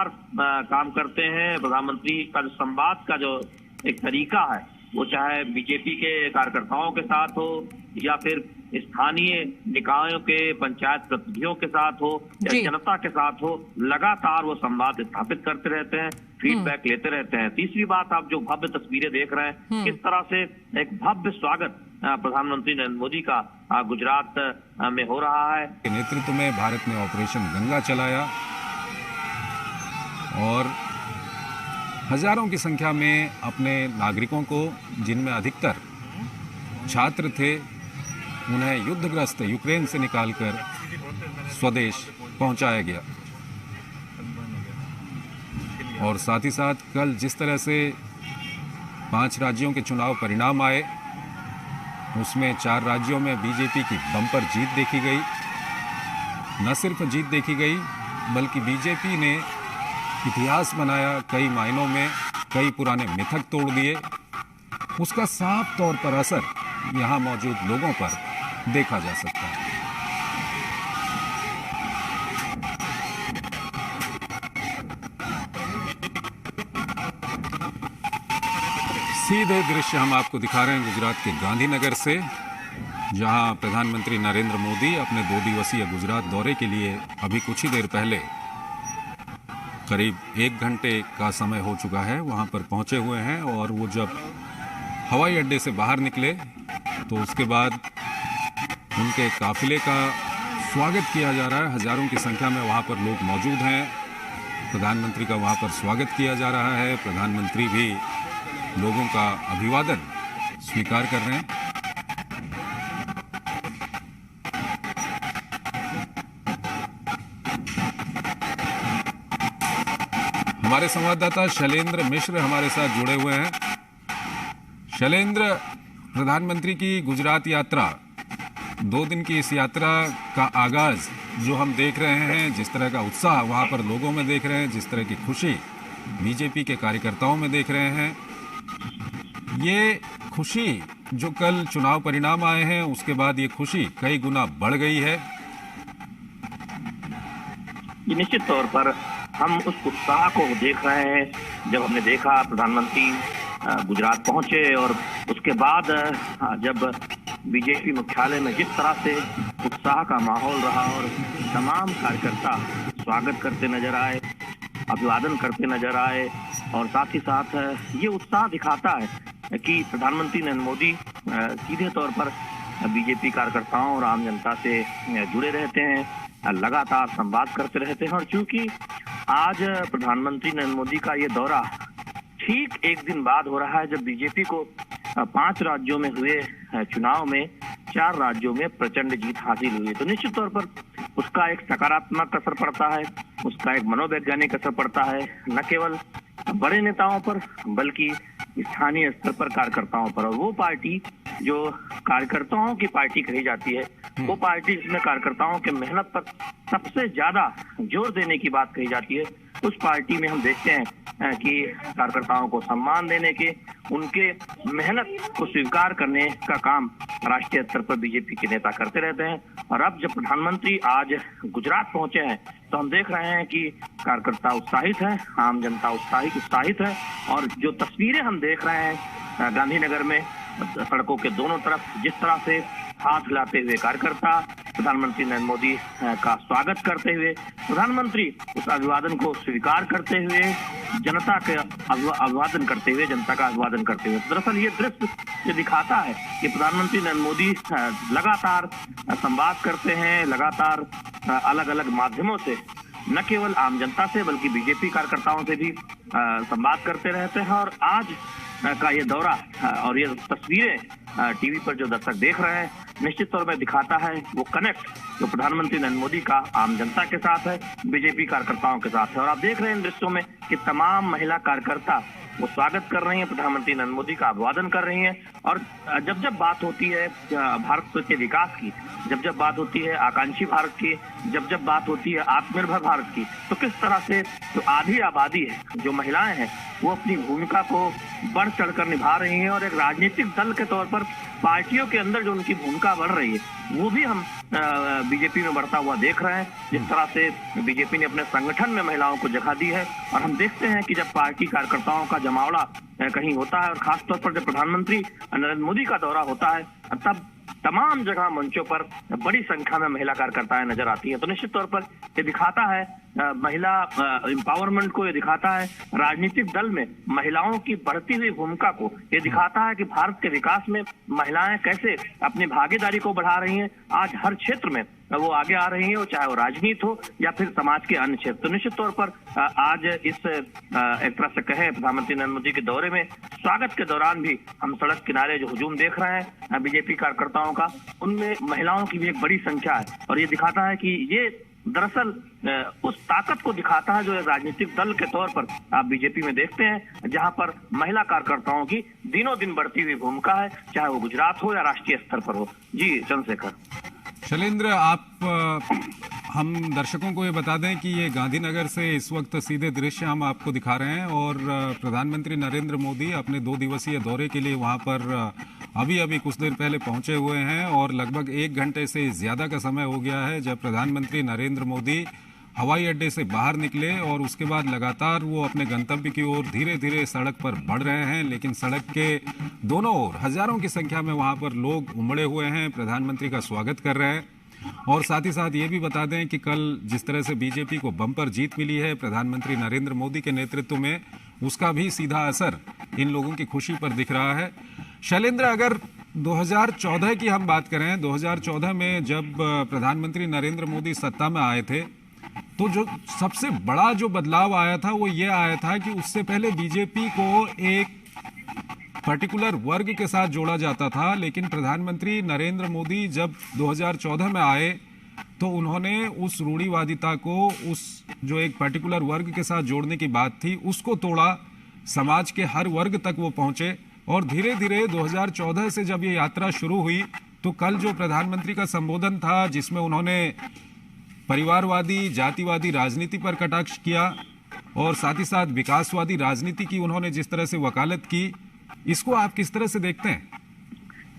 लगातार काम करते हैं। प्रधानमंत्री का जो संवाद का जो एक तरीका है, वो चाहे बीजेपी के कार्यकर्ताओं के साथ हो या फिर स्थानीय निकायों के पंचायत प्रतिनिधियों के साथ हो या जनता के साथ हो, लगातार वो संवाद स्थापित करते रहते हैं, फीडबैक लेते रहते हैं। तीसरी बात, आप जो भव्य तस्वीरें देख रहे हैं, किस तरह से एक भव्य स्वागत प्रधानमंत्री नरेंद्र मोदी का गुजरात में हो रहा है। नेतृत्व में भारत ने ऑपरेशन गंगा चलाया और हजारों की संख्या में अपने नागरिकों को, जिनमें अधिकतर छात्र थे, उन्हें युद्धग्रस्त यूक्रेन से निकालकर स्वदेश पहुंचाया गया। और साथ ही साथ कल जिस तरह से 5 राज्यों के चुनाव परिणाम आए, उसमें 4 राज्यों में बीजेपी की बम्पर जीत देखी गई। न सिर्फ जीत देखी गई, बल्कि बीजेपी ने इतिहास बनाया, कई मायनों में कई पुराने मिथक तोड़ दिए। उसका साफ तौर पर असर यहाँ मौजूद लोगों पर देखा जा सकता है। सीधे दृश्य हम आपको दिखा रहे हैं गुजरात के गांधीनगर से, जहां प्रधानमंत्री नरेंद्र मोदी अपने 2 दिवसीय गुजरात दौरे के लिए अभी कुछ ही देर पहले, करीब 1 घंटे का समय हो चुका है, वहां पर पहुंचे हुए हैं। और वो जब हवाई अड्डे से बाहर निकले तो उसके बाद उनके काफिले का स्वागत किया जा रहा है। हजारों की संख्या में वहां पर लोग मौजूद हैं। प्रधानमंत्री का वहां पर स्वागत किया जा रहा है। प्रधानमंत्री भी लोगों का अभिवादन स्वीकार कर रहे हैं। हमारे संवाददाता शैलेंद्र मिश्र हमारे साथ जुड़े हुए हैं। शैलेंद्र, प्रधानमंत्री की गुजरात यात्रा, 2 दिन की इस यात्रा का आगाज जो हम देख रहे हैं, जिस तरह का उत्साह वहां पर लोगों में देख रहे हैं, जिस तरह की खुशी बीजेपी के कार्यकर्ताओं में देख रहे हैं, ये खुशी जो कल चुनाव परिणाम आए हैं, उसके बाद ये खुशी कई गुना बढ़ गई है। निश्चित तौर पर हम उस उत्साह को देख रहे हैं। जब हमने देखा प्रधानमंत्री गुजरात पहुंचे और उसके बाद जब बीजेपी मुख्यालय में जिस तरह से उत्साह का माहौल रहा और तमाम कार्यकर्ता स्वागत करते नजर आए, अभिवादन करते नजर आए, और साथ ही साथ ये उत्साह दिखाता है कि प्रधानमंत्री नरेंद्र मोदी सीधे तौर पर बीजेपी कार्यकर्ताओं और आम जनता से जुड़े रहते हैं, लगातार संवाद करते रहते हैं। और चूंकि आज प्रधानमंत्री नरेंद्र मोदी का ये दौरा ठीक 1 दिन बाद हो रहा है, जब बीजेपी को 5 राज्यों में हुए चुनाव में 4 राज्यों में प्रचंड जीत हासिल हुई, तो निश्चित तौर पर उसका एक सकारात्मक असर पड़ता है, उसका एक मनोवैज्ञानिक असर पड़ता है, न केवल बड़े नेताओं पर बल्कि स्थानीय स्तर पर कार्यकर्ताओं पर। और वो पार्टी जो कार्यकर्ताओं की पार्टी कही जाती है, वो पार्टी जिसमें कार्यकर्ताओं के मेहनत पर सबसे ज्यादा जोर देने की बात कही जाती है, उस पार्टी में हम देखते हैं कि कार्यकर्ताओं को सम्मान देने के, उनके मेहनत को स्वीकार करने का काम राष्ट्रीय स्तर पर बीजेपी के नेता करते रहते हैं। और अब जब प्रधानमंत्री आज गुजरात पहुंचे हैं, तो हम देख रहे हैं कि कार्यकर्ता उत्साहित है, आम जनता उत्साहित है। और जो तस्वीरें हम देख रहे हैं गांधीनगर में, सड़कों के दोनों तरफ जिस तरह से हाथ हिलाते हुए कार्यकर्ता प्रधानमंत्री नरेंद्र मोदी का स्वागत करते हुए, प्रधानमंत्री उस अभिवादन को स्वीकार करते हुए, जनता के अभिवादन करते हुए, जनता का अभिवादन करते हुए, दरअसल ये दृश्य ये दिखाता है कि प्रधानमंत्री नरेंद्र मोदी लगातार संवाद करते हैं, लगातार अलग अलग माध्यमों से न केवल आम जनता से बल्कि बीजेपी कार्यकर्ताओं से भी संवाद करते रहते हैं। और आज का ये दौरा और ये तस्वीरें टीवी पर जो दर्शक देख रहे हैं, निश्चित तौर पर दिखाता है वो कनेक्ट जो प्रधानमंत्री नरेंद्र मोदी का आम जनता के साथ है, बीजेपी कार्यकर्ताओं के साथ है। और आप देख रहे हैं इन दृश्यों में कि तमाम महिला कार्यकर्ता वो स्वागत कर रही हैं, प्रधानमंत्री नरेंद्र मोदी का अभिवादन कर रही हैं। और जब जब बात होती है भारत के विकास की, जब जब बात होती है आकांक्षी भारत की, जब जब बात होती है आत्मनिर्भर भारत की, तो किस तरह से जो आधी आबादी है, जो महिलाएं हैं, वो अपनी भूमिका को बढ़ चढ़कर निभा रही हैं। और एक राजनीतिक दल के तौर पर पार्टियों के अंदर जो उनकी भूमिका बढ़ रही है, वो भी हम बीजेपी में बढ़ता हुआ देख रहे हैं। जिस तरह से बीजेपी ने अपने संगठन में महिलाओं को जगह दी है, और हम देखते हैं कि जब पार्टी कार्यकर्ताओं का जमावड़ा कहीं होता है, और खासतौर पर जब प्रधानमंत्री नरेंद्र मोदी का दौरा होता है, तब तमाम जगह मंचों पर बड़ी संख्या में महिला कार्यकर्ताएं नजर आती हैं। तो निश्चित तौर पर ये दिखाता है महिला एम्पावरमेंट को, ये दिखाता है राजनीतिक दल में महिलाओं की बढ़ती हुई भूमिका को, ये दिखाता है कि भारत के विकास में महिलाएं कैसे अपनी भागीदारी को बढ़ा रही हैं। आज हर क्षेत्र में वो आगे आ रही है, चाहे वो राजनीति हो या फिर समाज के अन्य क्षेत्र। तो निश्चित तौर पर आज इस एक तरह से कहें प्रधानमंत्री नरेंद्र मोदी के दौरे में स्वागत के दौरान भी हम सड़क किनारे जो हुजूम देख रहे हैं बीजेपी कार्यकर्ताओं का, उनमें महिलाओं की भी एक बड़ी संख्या है। और ये दिखाता है कि ये दरअसल उस ताकत को दिखाता है जो राजनीतिक दल के तौर पर आप बीजेपी में देखते हैं, जहां पर महिला कार्यकर्ताओं की दिनों दिन बढ़ती हुई भूमिका है, चाहे वो गुजरात हो या राष्ट्रीय स्तर पर हो। जी चंद्रशेखर। शैलेंद्र, हम दर्शकों को ये बता दें कि ये गांधीनगर से इस वक्त सीधे दृश्य हम आपको दिखा रहे हैं, और प्रधानमंत्री नरेंद्र मोदी अपने 2 दिवसीय दौरे के लिए वहां पर अभी कुछ देर पहले पहुंचे हुए हैं, और लगभग 1 घंटे से ज्यादा का समय हो गया है जब प्रधानमंत्री नरेंद्र मोदी हवाई अड्डे से बाहर निकले, और उसके बाद लगातार वो अपने गंतव्य की ओर धीरे धीरे सड़क पर बढ़ रहे हैं। लेकिन सड़क के दोनों ओर हजारों की संख्या में वहां पर लोग उमड़े हुए हैं, प्रधानमंत्री का स्वागत कर रहे हैं। और साथ ही साथ ये भी बता दें कि कल जिस तरह से बीजेपी को बम्पर जीत मिली है प्रधानमंत्री नरेंद्र मोदी के नेतृत्व में, उसका भी सीधा असर इन लोगों की खुशी पर दिख रहा है। शैलेंद्र, अगर 2014 की हम बात करें, 2014 में जब प्रधानमंत्री नरेंद्र मोदी सत्ता में आए थे, तो जो सबसे बड़ा जो बदलाव आया था वो ये आया था कि उससे पहले बीजेपी को एक पर्टिकुलर वर्ग के साथ जोड़ा जाता था, लेकिन प्रधानमंत्री नरेंद्र मोदी जब 2014 में आए तो उन्होंने उस रूढ़िवादिता को, उस जो एक पर्टिकुलर वर्ग के साथ जोड़ने की बात थी, उसको तोड़ा, समाज के हर वर्ग तक वो पहुंचे। और धीरे धीरे 2014 से जब ये यात्रा शुरू हुई, तो कल जो प्रधानमंत्री का संबोधन था जिसमें उन्होंने परिवारवादी जातिवादी राजनीति पर कटाक्ष किया, और साथ ही साथ विकासवादी राजनीति की उन्होंने जिस तरह से वकालत की, इसको आप किस तरह से देखते हैं?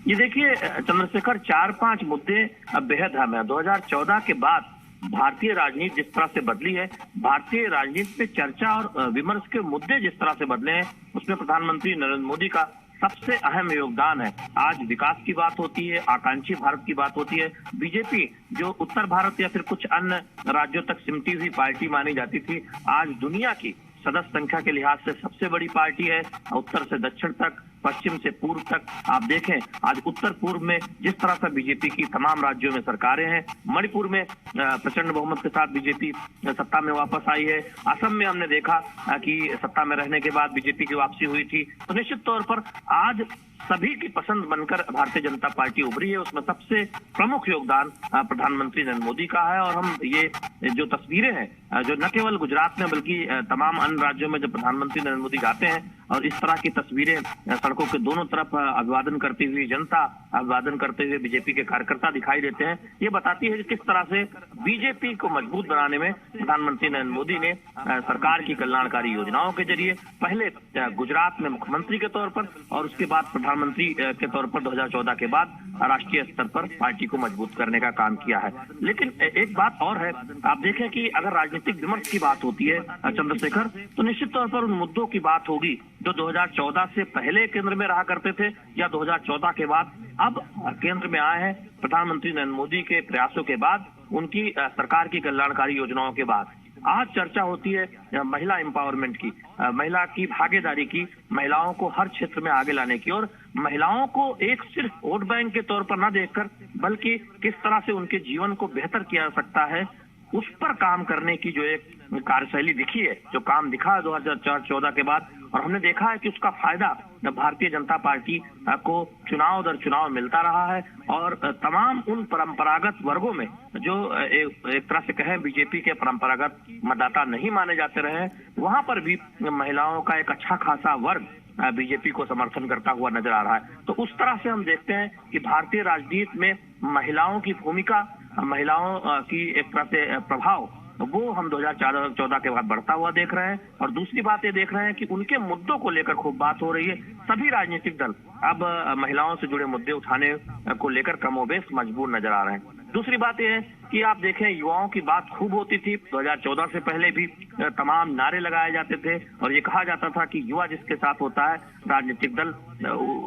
ये देखिए चंद्रशेखर, 4-5 मुद्दे बेहद अहम है। 2014 के बाद भारतीय राजनीति जिस तरह से बदली है, भारतीय राजनीति पे चर्चा और विमर्श के मुद्दे जिस तरह से बदले हैं, उसमें प्रधानमंत्री नरेंद्र मोदी का सबसे अहम योगदान है। आज विकास की बात होती है, आकांक्षी भारत की बात होती है। बीजेपी जो उत्तर भारत या फिर कुछ अन्य राज्यों तक सिमटी हुई पार्टी मानी जाती थी, आज दुनिया की सदस्य संख्या के लिहाज से सबसे बड़ी पार्टी है। उत्तर से दक्षिण तक, पश्चिम से पूर्व तक आप देखें, आज उत्तर पूर्व में जिस तरह से बीजेपी की तमाम राज्यों में सरकारें हैं, मणिपुर में प्रचंड बहुमत के साथ बीजेपी सत्ता में वापस आई है, असम में हमने देखा कि सत्ता में रहने के बाद बीजेपी की वापसी हुई थी। तो निश्चित तौर पर आज सभी की पसंद बनकर भारतीय जनता पार्टी उभरी है। उसमें सबसे प्रमुख योगदान प्रधानमंत्री नरेंद्र मोदी का है। और हम ये जो तस्वीरें हैं जो न केवल गुजरात में बल्कि तमाम अन्य राज्यों में जब प्रधानमंत्री नरेंद्र मोदी जाते हैं और इस तरह की तस्वीरें, सड़कों के दोनों तरफ अभिवादन करती हुई जनता, अभिवादन करते हुए बीजेपी के कार्यकर्ता दिखाई देते हैं, ये बताती है कि किस तरह से बीजेपी को मजबूत बनाने में प्रधानमंत्री नरेंद्र मोदी ने सरकार की कल्याणकारी योजनाओं के जरिए पहले गुजरात में मुख्यमंत्री के तौर पर और उसके बाद प्रधानमंत्री के तौर पर 2014 के बाद राष्ट्रीय स्तर पर पार्टी को मजबूत करने का काम किया है। लेकिन एक बात और है, आप देखें कि अगर राजनीतिक विमर्श की बात होती है चंद्रशेखर, तो निश्चित तौर पर उन मुद्दों की बात होगी जो 2014 से पहले केंद्र में रहा करते थे या 2014 के बाद अब केंद्र में आए हैं। प्रधानमंत्री नरेंद्र मोदी के प्रयासों के बाद, उनकी सरकार की कल्याणकारी योजनाओं के बाद आज चर्चा होती है महिला एम्पावरमेंट की, महिला की भागीदारी की, महिलाओं को हर क्षेत्र में आगे लाने की, और महिलाओं को एक सिर्फ वोट बैंक के तौर पर न देखकर बल्कि किस तरह से उनके जीवन को बेहतर किया जा सकता है उस पर काम करने की जो एक कार्यशैली दिखी है, जो काम दिखा है 2014 के बाद, और हमने देखा है कि उसका फायदा भारतीय जनता पार्टी को चुनाव दर चुनाव मिलता रहा है। और तमाम उन परंपरागत वर्गों में जो एक तरह से कहें बीजेपी के परंपरागत मतदाता नहीं माने जाते रहे, वहां पर भी महिलाओं का एक अच्छा खासा वर्ग बीजेपी को समर्थन करता हुआ नजर आ रहा है। तो उस तरह से हम देखते हैं कि भारतीय राजनीति में महिलाओं की भूमिका, महिलाओं की एक तरह से प्रभाव, वो हम 2014 के बाद बढ़ता हुआ देख रहे हैं। और दूसरी बात ये देख रहे हैं कि उनके मुद्दों को लेकर खूब बात हो रही है। सभी राजनीतिक दल अब महिलाओं से जुड़े मुद्दे उठाने को लेकर कमोबेश मजबूर नजर आ रहे हैं। दूसरी बात यह है कि आप देखें, युवाओं की बात खूब होती थी। 2014 से पहले भी तमाम नारे लगाए जाते थे और ये कहा जाता था कि युवा जिसके साथ होता है राजनीतिक दल,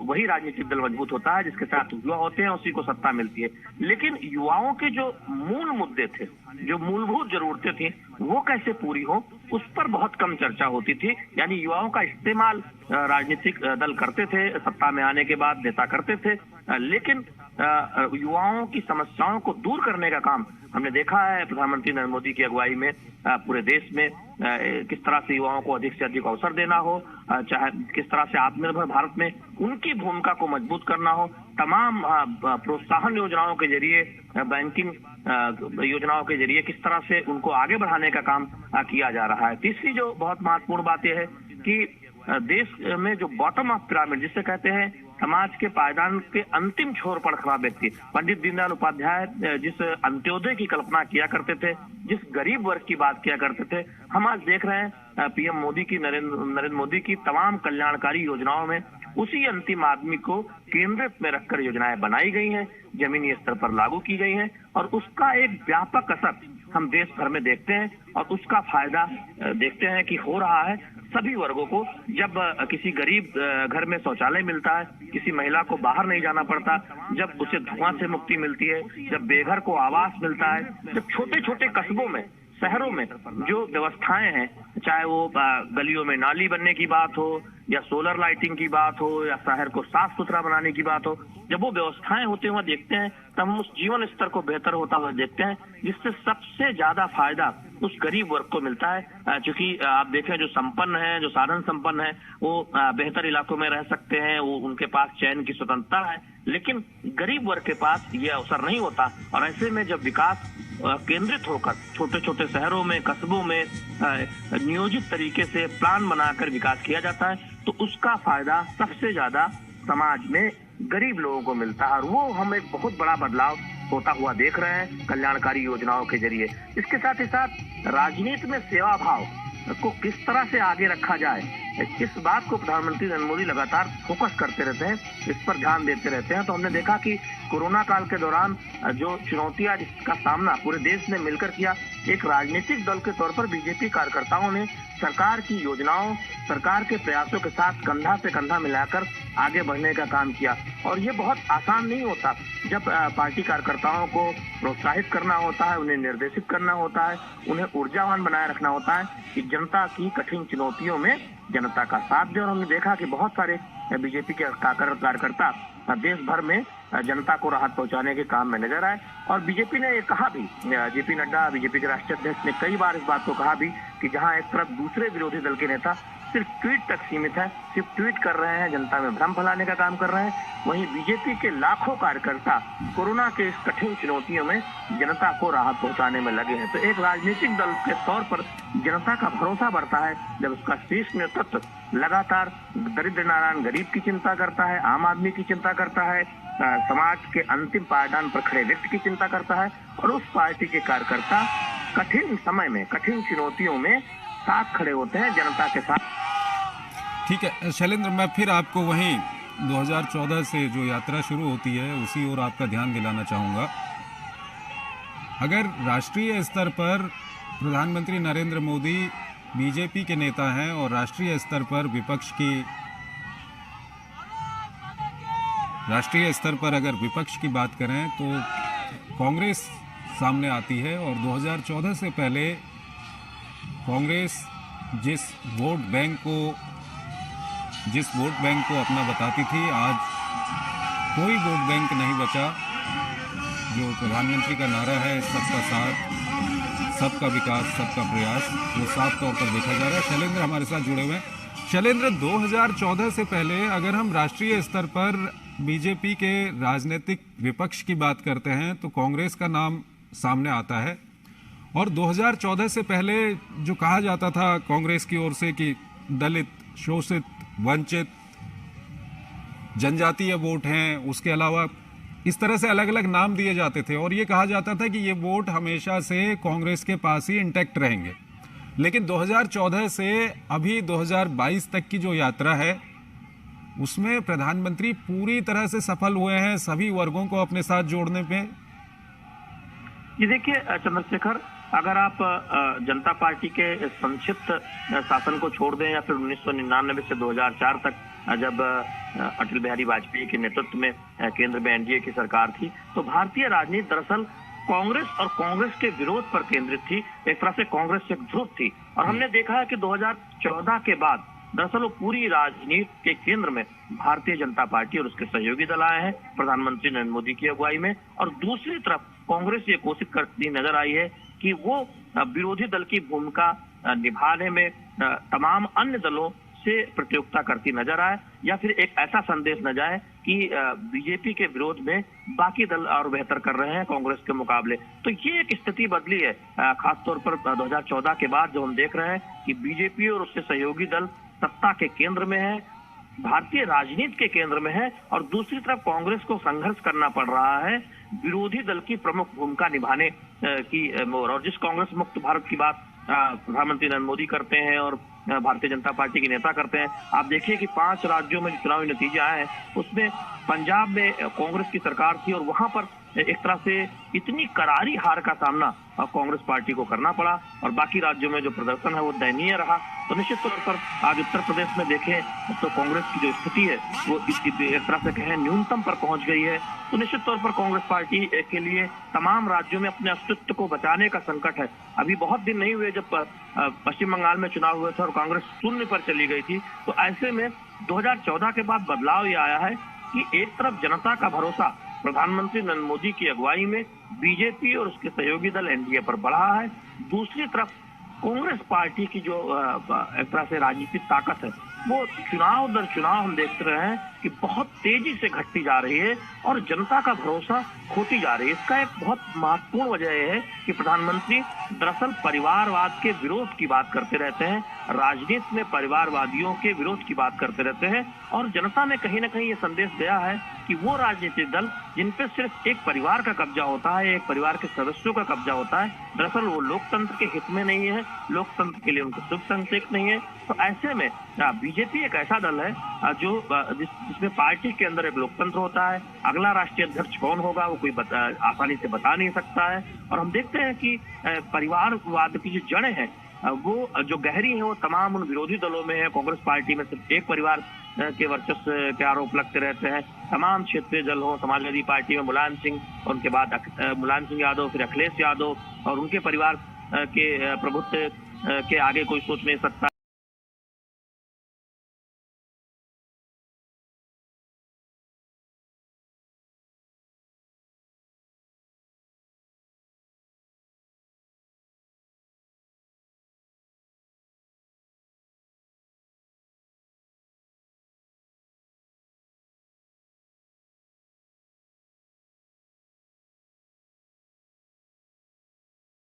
वही राजनीतिक दल मजबूत होता है, जिसके साथ युवा होते हैं उसी को सत्ता मिलती है। लेकिन युवाओं के जो मूल मुद्दे थे, जो मूलभूत जरूरतें थी, वो कैसे पूरी हो, उस पर बहुत कम चर्चा होती थी। यानी युवाओं का इस्तेमाल राजनीतिक दल करते थे, सत्ता में आने के बाद नेता करते थे, लेकिन युवाओं की समस्याओं को दूर करने का काम हमने देखा है प्रधानमंत्री नरेंद्र मोदी की अगुवाई में पूरे देश में। किस तरह से युवाओं को अधिक से अधिक अवसर देना हो, चाहे किस तरह से आत्मनिर्भर भारत में उनकी भूमिका को मजबूत करना हो, तमाम प्रोत्साहन योजनाओं के जरिए, बैंकिंग योजनाओं के जरिए किस तरह से उनको आगे बढ़ाने का काम किया जा रहा है। तीसरी जो बहुत महत्वपूर्ण बात यह है कि देश में जो बॉटम ऑफ पिरामिड जिसे कहते हैं, समाज के पायदान के अंतिम छोर पर खड़ा व्यक्ति, पंडित दीनदयाल उपाध्याय जिस अंत्योदय की कल्पना किया करते थे, जिस गरीब वर्ग की बात किया करते थे, हम आज देख रहे हैं पीएम मोदी की, नरेंद्र मोदी की तमाम कल्याणकारी योजनाओं में उसी अंतिम आदमी को केंद्रित में रखकर योजनाएं बनाई गई हैं, जमीनी स्तर पर लागू की गई हैं और उसका एक व्यापक असर हम देश भर में देखते हैं और उसका फायदा देखते हैं कि हो रहा है सभी वर्गों को। जब किसी गरीब घर में शौचालय मिलता है, किसी महिला को बाहर नहीं जाना पड़ता, जब उसे धुआं से मुक्ति मिलती है, जब बेघर को आवास मिलता है, जब छोटे छोटे कस्बों में, शहरों में जो व्यवस्थाएं हैं, चाहे वो गलियों में नाली बनने की बात हो या सोलर लाइटिंग की बात हो या शहर को साफ सुथरा बनाने की बात हो, जब वो व्यवस्थाएं होते हुए देखते हैं तब हम उस जीवन स्तर को बेहतर होता हुआ देखते हैं, जिससे सबसे ज्यादा फायदा उस गरीब वर्ग को मिलता है। क्योंकि आप देखें, जो संपन्न है, जो साधन संपन्न है, वो बेहतर इलाकों में रह सकते हैं, वो उनके पास चयन की स्वतंत्रता है, लेकिन गरीब वर्ग के पास ये अवसर नहीं होता। और ऐसे में जब विकास केंद्रित होकर छोटे छोटे शहरों में, कस्बों में नियोजित तरीके से प्लान बनाकर विकास किया जाता है, तो उसका फायदा सबसे ज्यादा समाज में गरीब लोगों को मिलता है और वो हम एक बहुत बड़ा बदलाव होता हुआ देख रहे हैं कल्याणकारी योजनाओं के जरिए। इसके साथ ही साथ राजनीति में सेवा भाव को किस तरह से आगे रखा जाए, इस बात को प्रधानमंत्री नरेंद्र मोदी लगातार फोकस करते रहते हैं, इस पर ध्यान देते रहते हैं। तो हमने देखा कि कोरोना काल के दौरान जो चुनौतियां जिसका सामना पूरे देश ने मिलकर किया, एक राजनीतिक दल के तौर पर बीजेपी कार्यकर्ताओं ने सरकार की योजनाओं, सरकार के प्रयासों के साथ कंधा से कंधा मिलाकर आगे बढ़ने का काम किया। और ये बहुत आसान नहीं होता जब पार्टी कार्यकर्ताओं को प्रोत्साहित करना होता है, उन्हें निर्देशित करना होता है, उन्हें ऊर्जावान बनाए रखना होता है कि जनता की कठिन चुनौतियों में जनता का साथ दे। और हमने देखा कि बहुत सारे बीजेपी के कार्यकर्ता देश भर में जनता को राहत पहुंचाने के काम में नजर आए। और बीजेपी ने ये कहा भी, जेपी नड्डा बीजेपी के राष्ट्रीय अध्यक्ष ने कई बार इस बात को कहा भी कि जहां एक तरफ दूसरे विरोधी दल के नेता सिर्फ ट्वीट तक सीमित है, सिर्फ ट्वीट कर रहे हैं, जनता में भ्रम फैलाने का काम कर रहे हैं, वहीं बीजेपी के लाखों कार्यकर्ता कोरोना के इस कठिन चुनौतियों में जनता को राहत पहुंचाने में लगे हैं। तो एक राजनीतिक दल के तौर पर जनता का भरोसा बढ़ता है जब उसका शीर्ष नेतृत्व लगातार दरिद्र नारायण गरीब की चिंता करता है, आम आदमी की चिंता करता है, समाज के अंतिम पायदान पर खड़े व्यक्ति की चिंता करता है और उस पार्टी के कार्यकर्ता कठिन समय में, कठिन चुनौतियों में साथ खड़े होते हैं जनता के साथ। ठीक है शैलेंद्र, मैं फिर आपको वहीं 2014 से जो यात्रा शुरू होती है उसी ओर आपका ध्यान दिलाना चाहूँगा। अगर राष्ट्रीय स्तर पर प्रधानमंत्री नरेंद्र मोदी बीजेपी के नेता हैं और राष्ट्रीय स्तर पर अगर विपक्ष की बात करें तो कांग्रेस सामने आती है और 2014 से पहले कांग्रेस जिस वोट बैंक को अपना बताती थी, आज कोई वोट बैंक नहीं बचा। जो प्रधानमंत्री का नारा है सबका साथ, सबका विकास, सबका प्रयास, वो साफ तौर पर देखा जा रहा है। शैलेंद्र हमारे साथ जुड़े हुए हैं। शैलेंद्र, 2014 से पहले अगर हम राष्ट्रीय स्तर पर बीजेपी के राजनीतिक विपक्ष की बात करते हैं तो कांग्रेस का नाम सामने आता है। और 2014 से पहले जो कहा जाता था कांग्रेस की ओर से कि दलित, शोषित, वंचित, जनजातीय वोट हैं, उसके अलावा इस तरह से अलग अलग नाम दिए जाते थे और ये कहा जाता था कि ये वोट हमेशा से कांग्रेस के पास ही इंटैक्ट रहेंगे। लेकिन 2014 से अभी 2022 तक की जो यात्रा है उसमें प्रधानमंत्री पूरी तरह से सफल हुए हैं सभी वर्गों को अपने साथ जोड़ने पे। जी देखिए चंद्रशेखर, अगर आप जनता पार्टी के संक्षिप्त शासन को छोड़ दें या फिर 1999 से 2004 तक जब अटल बिहारी वाजपेयी के नेतृत्व में केंद्र में एनडीए की सरकार थी, तो भारतीय राजनीति दरअसल कांग्रेस और कांग्रेस के विरोध पर केंद्रित थी। एक तरह से कांग्रेस एक ध्रुव थी और हमने देखा है कि 2014 के बाद दरअसल वो पूरी राजनीति के केंद्र में भारतीय जनता पार्टी और उसके सहयोगी दल आए हैं प्रधानमंत्री नरेंद्र मोदी की अगुवाई में। और दूसरी तरफ कांग्रेस ये कोशिश करती नजर आई है कि वो विरोधी दल की भूमिका निभाने में तमाम अन्य दलों से प्रतियोगिता करती नजर आए, या फिर एक ऐसा संदेश न जाए कि बीजेपी के विरोध में बाकी दल और बेहतर कर रहे हैं कांग्रेस के मुकाबले। तो ये एक स्थिति बदली है खासतौर पर 2014 के बाद, जो हम देख रहे हैं कि बीजेपी और उसके सहयोगी दल सत्ता के केंद्र में है, भारतीय राजनीति के केंद्र में है, और दूसरी तरफ कांग्रेस को संघर्ष करना पड़ रहा है विरोधी दल की प्रमुख भूमिका निभाने की। और जिस कांग्रेस मुक्त भारत की बात प्रधानमंत्री नरेंद्र मोदी करते हैं और भारतीय जनता पार्टी के नेता करते हैं, आप देखिए कि 5 राज्यों में जो चुनावी नतीजे आए हैं उसमें पंजाब में कांग्रेस की सरकार थी और वहां पर एक तरह से इतनी करारी हार का सामना कांग्रेस पार्टी को करना पड़ा और बाकी राज्यों में जो प्रदर्शन है वो दयनीय रहा। तो निश्चित तौर पर आज उत्तर प्रदेश में देखें तो कांग्रेस की जो स्थिति है वो एक तरह से कहें न्यूनतम पर पहुंच गई है। तो निश्चित तौर पर कांग्रेस पार्टी के लिए तमाम राज्यों में अपने अस्तित्व को बचाने का संकट है। अभी बहुत दिन नहीं हुए जब पश्चिम बंगाल में चुनाव हुए थे और कांग्रेस शून्य पर चली गई थी। तो ऐसे में 2014 के बाद बदलाव ये आया है कि एक तरफ जनता का भरोसा प्रधानमंत्री नरेंद्र मोदी की अगुवाई में बीजेपी और उसके सहयोगी दल एनडीए पर बढ़ा है, दूसरी तरफ कांग्रेस पार्टी की जो एक तरह से राजनीतिक ताकत है वो चुनाव दर चुनाव हम देखते रहे हैं कि बहुत तेजी से घटती जा रही है और जनता का भरोसा खोती जा रही है। इसका एक बहुत महत्वपूर्ण वजह यह है कि प्रधानमंत्री दरअसल परिवारवाद के विरोध की बात करते रहते हैं, राजनीति में परिवारवादियों के विरोध की बात करते रहते हैं, और जनता में कहीं ना कहीं ये संदेश गया है कि वो राजनीतिक दल जिन पे सिर्फ एक परिवार का कब्जा होता है, एक परिवार के सदस्यों का कब्जा होता है, दरअसल वो लोकतंत्र के हित में नहीं है, लोकतंत्र के लिए उनको शुभ संकेत नहीं है। तो ऐसे में बीजेपी एक ऐसा दल है जो जिसमें पार्टी के अंदर एक लोकतंत्र होता है। अगला राष्ट्रीय अध्यक्ष कौन होगा वो कोई आसानी से बता नहीं सकता है, और हम देखते हैं कि परिवारवाद की जो जड़ें हैं वो जो गहरी है वो तमाम उन विरोधी दलों में है। कांग्रेस पार्टी में सिर्फ एक परिवार के वर्चस्व के आरोप लगते रहते हैं। तमाम क्षेत्रीय दल हो, समाजवादी पार्टी में मुलायम सिंह और उनके बाद मुलायम सिंह यादव, फिर अखिलेश यादव और उनके परिवार के प्रभुत्व के आगे कोई सोच नहीं सकता।